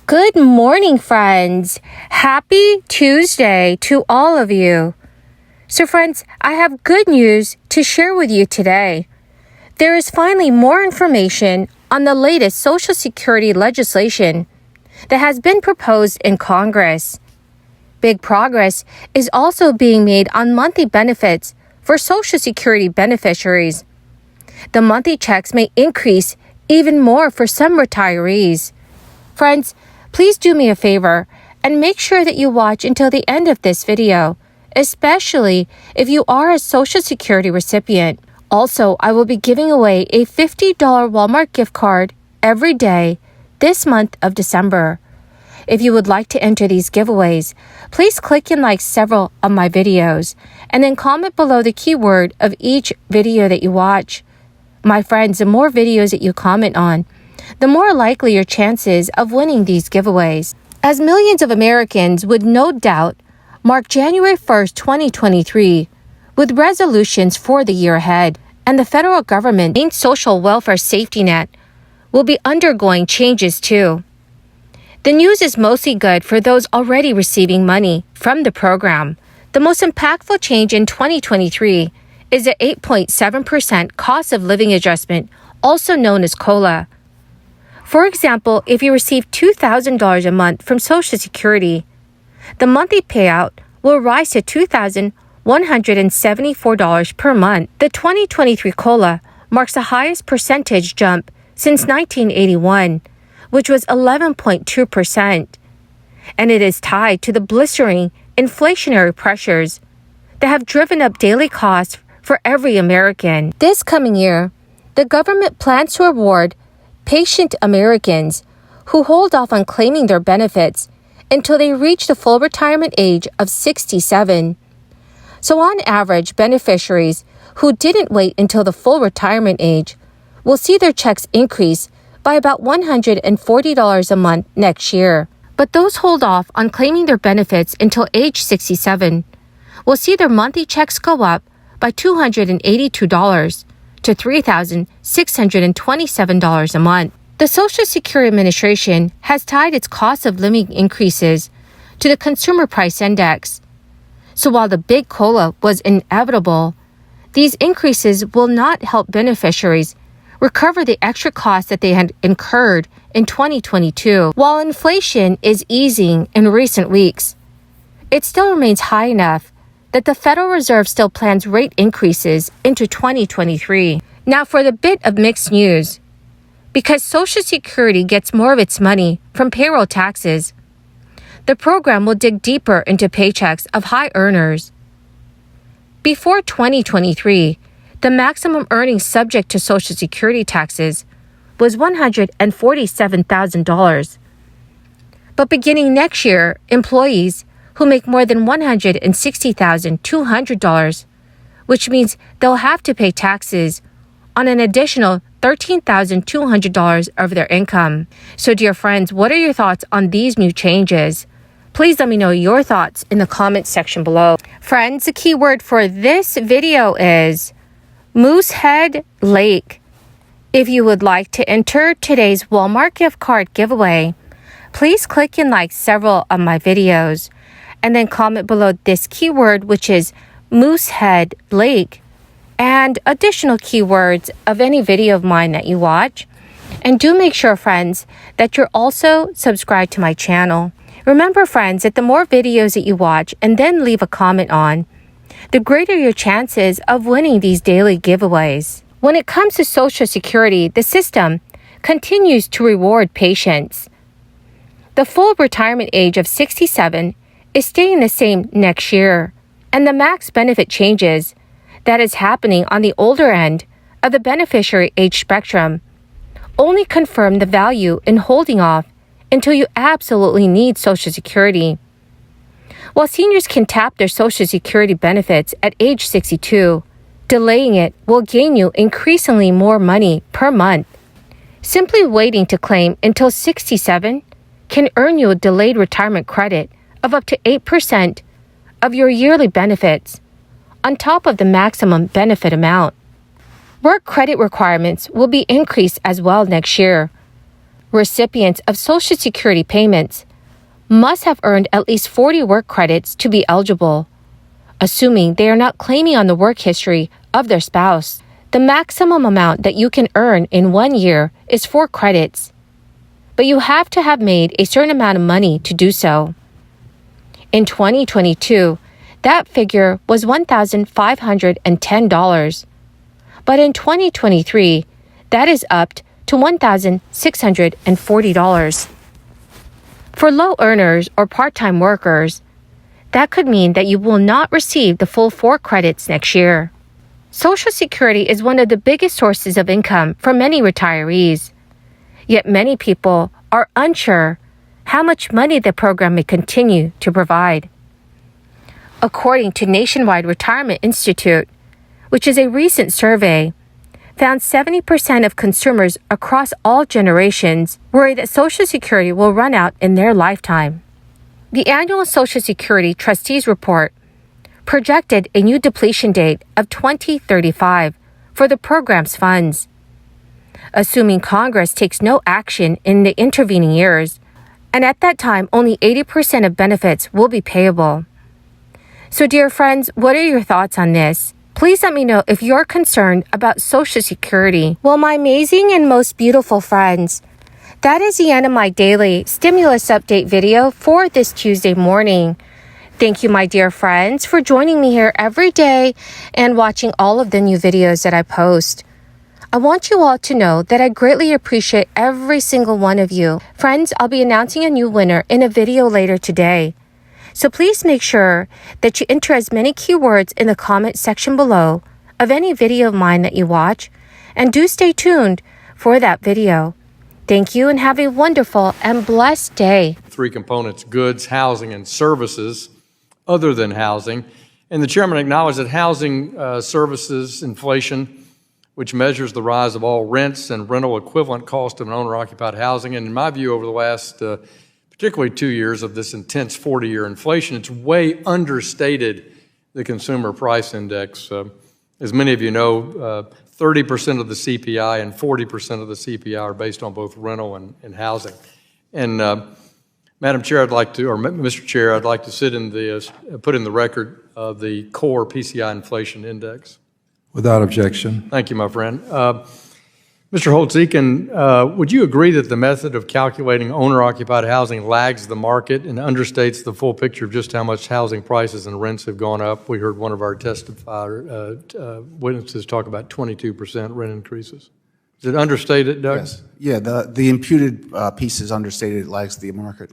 Good morning, friends. Happy Tuesday to all of you. So, friends, I have good news to share with you today. There is finally more information on the latest Social Security legislation that has been proposed in Congress. Big progress is also being made on monthly benefits for Social Security beneficiaries. The monthly checks may increase even more for some retirees. Friends, please do me a favor and make sure that you watch until the end of this video, especially if you are a Social Security recipient. Also, I will be giving away a $50 Walmart gift card every day this month of December. If you would like to enter these giveaways, please click and like several of my videos and then comment below the keyword of each video that you watch. My friends, the more videos that you comment on, the more likely your chances of winning these giveaways. As millions of Americans would no doubt mark January 1st, 2023 with resolutions for the year ahead, and the federal government main social welfare safety net will be undergoing changes too. The news is mostly good for those already receiving money from the program. The most impactful change in 2023 is the 8.7% cost of living adjustment, also known as COLA. For example, if you receive $2,000 a month from Social Security, the monthly payout will rise to $2,174 per month. The 2023 COLA marks the highest percentage jump since 1981, which was 11.2%, and it is tied to the blistering inflationary pressures that have driven up daily costs for every American. This coming year, the government plans to reward patient Americans who hold off on claiming their benefits until they reach the full retirement age of 67. So on average, beneficiaries who didn't wait until the full retirement age will see their checks increase by about $140 a month next year. But those hold off on claiming their benefits until age 67 will see their monthly checks go up by $282 to $3,627 a month. The Social Security Administration has tied its cost of living increases to the Consumer Price Index. So while the big COLA was inevitable, these increases will not help beneficiaries recover the extra costs that they had incurred in 2022. While inflation is easing in recent weeks, it still remains high enough that the Federal Reserve still plans rate increases into 2023. Now for the bit of mixed news. Because Social Security gets more of its money from payroll taxes, the program will dig deeper into paychecks of high earners. Before 2023, the maximum earnings subject to Social Security taxes was $147,000. But beginning next year, employees who make more than $160,200, which means they'll have to pay taxes on an additional $13,200 of their income. So dear friends, what are your thoughts on these new changes? Please let me know your thoughts in the comment section below. Friends, the keyword for this video is Moosehead Lake. If you would like to enter today's Walmart gift card giveaway, please click and like several of my videos and then comment below this keyword, which is Moosehead Lake, and additional keywords of any video of mine that you watch. And do make sure, friends, that you're also subscribed to my channel. Remember, friends, that the more videos that you watch and then leave a comment on, the greater your chances of winning these daily giveaways. When it comes to Social Security, the system continues to reward patience. The full retirement age of 67 is staying the same next year, and the max benefit changes that is happening on the older end of the beneficiary age spectrum only confirm the value in holding off until you absolutely need Social Security. While seniors can tap their Social Security benefits at age 62, delaying it will gain you increasingly more money per month. Simply waiting to claim until 67 can earn you a delayed retirement credit of up to 8% of your yearly benefits, on top of the maximum benefit amount. Work credit requirements will be increased as well next year. Recipients of Social Security payments must have earned at least 40 work credits to be eligible, assuming they are not claiming on the work history of their spouse. The maximum amount that you can earn in 1 year is 4 credits, but you have to have made a certain amount of money to do so. In 2022, that figure was $1,510, but in 2023, that is up to $1,640. For low earners or part-time workers, that could mean that you will not receive the full 4 credits next year. Social Security is one of the biggest sources of income for many retirees, yet many people are unsure how much money the program may continue to provide. According to Nationwide Retirement Institute, which is a recent survey, found 70% of consumers across all generations worry that Social Security will run out in their lifetime. The annual Social Security Trustees Report projected a new depletion date of 2035 for the program's funds. Assuming Congress takes no action in the intervening years, and at that time only 80% of benefits will be payable. So dear friends, what are your thoughts on this? Please let me know if you're concerned about Social Security. Well, my amazing and most beautiful friends, that is the end of my daily stimulus update video for this Tuesday morning. Thank you, my dear friends, for joining me here every day and watching all of the new videos that I post. I want you all to know that I greatly appreciate every single one of you. Friends, I'll be announcing a new winner in a video later today. So please make sure that you enter as many keywords in the comment section below of any video of mine that you watch, and do stay tuned for that video. Thank you and have a wonderful and blessed day. 3 components: goods, housing, and services other than housing. And the chairman acknowledged that housing services inflation, which measures the rise of all rents and rental equivalent cost of an owner-occupied housing, and in my view over the last particularly 2 years of this intense 40-year inflation, it's way understated the consumer price index. As many of you know, 30% of the CPI and 40% of the CPI are based on both rental and housing. And Madam Chair, Mr. Chair, I'd like to put in the record the core PCI inflation index. Without objection. Thank you, my friend. Mr. Holtz-Eakin, would you agree that the method of calculating owner-occupied housing lags the market and understates the full picture of just how much housing prices and rents have gone up? We heard one of our witnesses talk about 22% rent increases. Is it understated, Doug? Yes. Yeah, the imputed piece is understated. It lags the market.